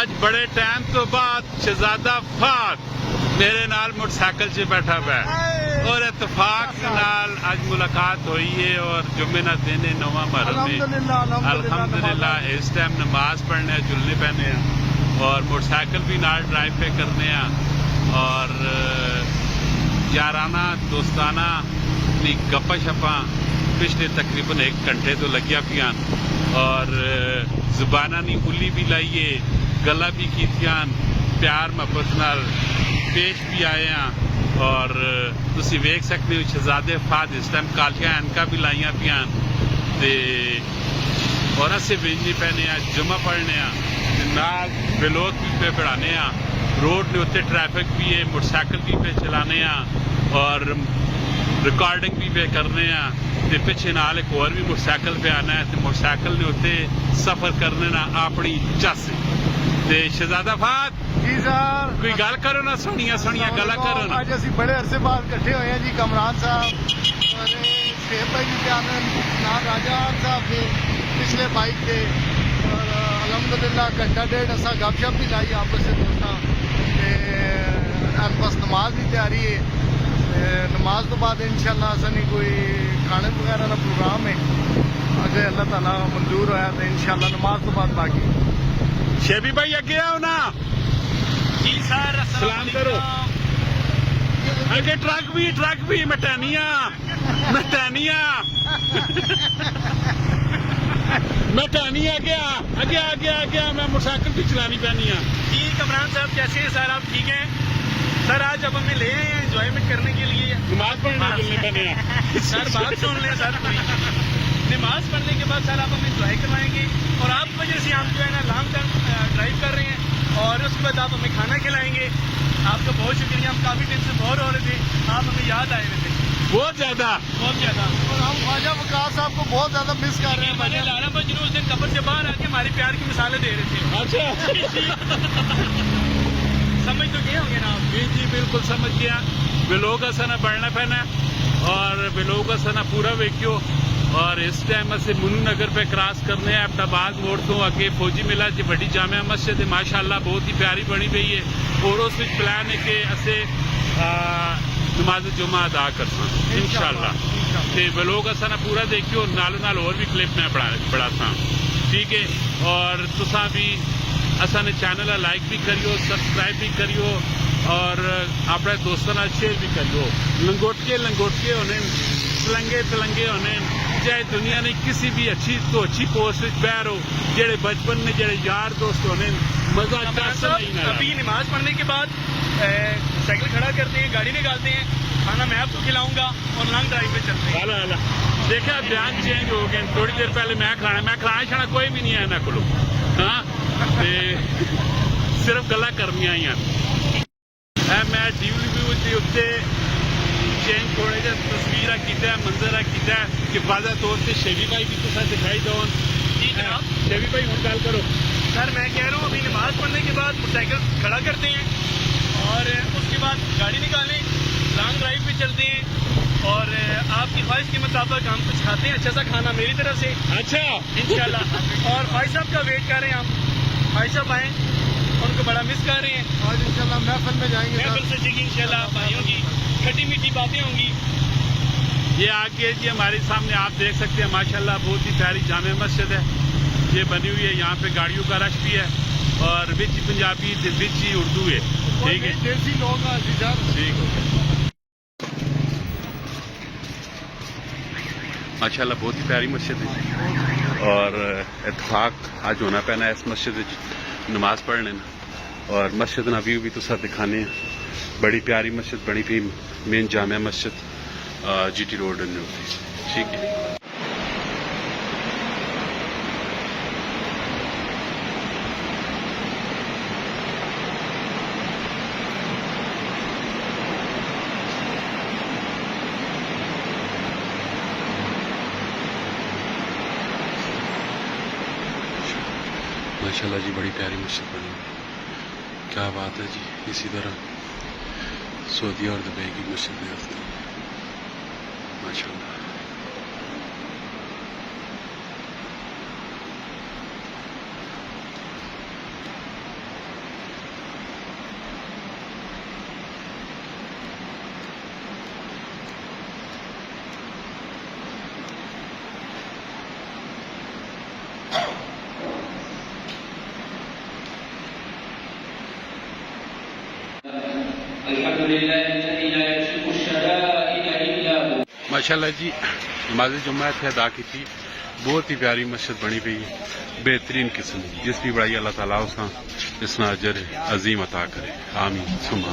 आज बड़े टाइम तो बाद शहजादा फात मेरे नाल मोटरसाइकिल से बैठा हुआ है और इतफाक के नाल आज मुलाकात हुई है और जुम्मे ना दिन नवा महरम में अल्हम्दुलिल्लाह इस टाइम नमाज पढ़ने जुलने पहने और मोटरसाइकिल भी नाल ड्राइव पे करने और याराना दोस्ताना गप्पा शप्पा पिछले तकरीबन 1 घंटे तो लगिया पियां और जुबाना नी उली भी लाइए गला भी कीतियां प्यार मोहब्बत नाल पेश भी आए हैं और तुसी वेख सकते हो शहजादे फाद इस टाइम कालियां एनका भी लाइया पियां ते और असे भेजने पहने जुमा पढ़ने नाल बिलोक भी पे बढ़ाने रोड ने उत्ते ट्रैफिक भी है मोटरसाइकिल भी पे चलाने और रिकॉर्डिंग भी पे करने ते पिछे नाल एक और भी मोटरसाइकिल पे आना है ते मोटरसाइकिल ने उत्ते सफर करने ना अपनी चस ते शहजादा फाद जी सर कोई गल करो ना सोनिया सोनिया गल करो ना आज असी बड़े अरसे बाद इकट्ठे हुए हैं जी कमरान साहब और शेख भाई भी आनंद नाम राजा साहब के पिछले बाइक के और अलहमदुलिल्लाह घंटा डेढ़ असा गपशप भी लाई आपस में दोस्तां बस नमाज की तैयारी है नमाज तो बाद इंशाल्लाह असनी कोई खाने वगैरह का प्रोग्राम है अगर अल्लाह ताला मंजूर होया तो इंशाल्लाह नमाज तो बाद बाकी शेबी भाई अगे आओ ना जी सर सलाम करो आगे ट्रक भी मटैनिया गया मैं मोटरसाइकिल भी चलानी पैनी जी कमरान साहब कैसे हैं सर आप ठीक हैं सर आज अब हमें ले आए हैं एंजॉयमेंट करने के लिए नमाज पढ़ने चलने पैने सर बात सुन लें सर पूरी नमाज पढ़ने के बाद सर आप हमें एंजॉय करवाएंगे और आप वजह से हम जो है ना लॉन्ग टर्म ड्राइव कर रहे हैं और उसके बाद आप हमें खाना खिलाएंगे आपका बहुत शुक्रिया हम काफी दिन से बोर हो रहे थे आप हमें याद आए हुए थे बहुत ज्यादा और हम ख्वाजा वकार साहब को बहुत ज्यादा मिस कर रहे हैं मैंने लारा बजरू उस दिन कब्र से बाहर आके हमारे प्यार की मिसालें दे रहे थे अच्छा समझ तो गए होंगे ना आप जी बिल्कुल समझ गया बिलोग असना बढ़ना पैना और बिलोग असना पूरा वेख्यो और इस टाइम से मुनू नगर पे क्रॉस करने अब्दाबाद मोड़ तो अगे फौजी मिला जी बड़ी जामिया मस्जिद है माशाल्लाह बहुत ही प्यारी बनी हुई है और उस प्लान है कि असे नमाज जुमा अदा कर इंशाल्लाह ते बिलोग असना पूरा देखियो नालों नाल और भी क्लिप मैं बढ़ाता ठीक है और तुसा भी असाने चैनल लाइक भी करियो सब्सक्राइब भी करियो और अपने दोस्तों ना शेयर भी करियो लंगोटके होने तलंगे होने चाहे दुनिया ने किसी भी अच्छी तो अच्छी पोस्ट बैर हो जेड़े बचपन में जेड़े यार दोस्त होने मजा अभी नमाज पढ़ने के बाद साइकिल खड़ा करते हैं गाड़ी निकालते हैं खाना मैं आपको खिलाऊंगा और लॉन्ग ड्राइव पे चलते हैं देखा ध्यान चेंज हो गया थोड़ी देर पहले मैं खाना छाना कोई भी नहीं है ना को हाँ सिर्फ गला करनिया ही मैं डीव्यू के उत्ते चेंज थोड़े जहा तस्वीर किया मंजर किया हिफाजा तौर पर शेबी भाई भी तुसा दिखाई दो जी जनाब शेबी भाई हम गल करो सर मैं कह रहा हूँ अभी नमाज पढ़ने के बाद मोटरसाइकिल खड़ा करते हैं और उसके बाद गाड़ी निकालें लॉन्ग ड्राइव पे चलते हैं और आपकी ख्वाहिश के मुताबिक हम कुछ खाते हैं अच्छा सा खाना मेरी तरफ से अच्छा इंशाल्लाह और भाई साहब का वेट कर रहे हैं हम भाई साहब आए उनको बड़ा मिस कर रहे हैं आज इंशाल्लाह महफिल में जाएंगे महफिल से जी इंशाल्लाह भाइयों की खट्टी मीठी बातें होंगी ये आगे जी हमारे सामने आप देख सकते हैं माशाल्लाह बहुत ही प्यारी जामे मस्जिद है ये बनी हुई है यहाँ पे गाड़ियों का रश भी है और विच पंजाबी विच ही उर्दू है ठीक है देसी लोग ठीक हो गया माशाल्लाह बहुत ही प्यारी मस्जिद है और इत्तेफाक आज होना पैना इस मस्जिद नमाज पढ़ने और मस्जिद ना व्यू भी तो सब दिखाने बड़ी प्यारी मस्जिद बनी थी main Jamia Masjid GT road ठीक है माशाल्लाह जी बड़ी प्यारी मस्जिद बनी क्या बात है जी इसी तरह सऊदी और दुबई की मस्जिद में होती है माशाल्लाह माशाल्लाह जी, नमाज जुम्मा इत्थे अदा की थी। बहुत ही प्यारी मस्जिद बनी पई है, बेहतरीन किस्म की, जिसकी बड़ाई अल्लाह ताला उसका इसना अजर अजीम अता करे। आमीन सुमा।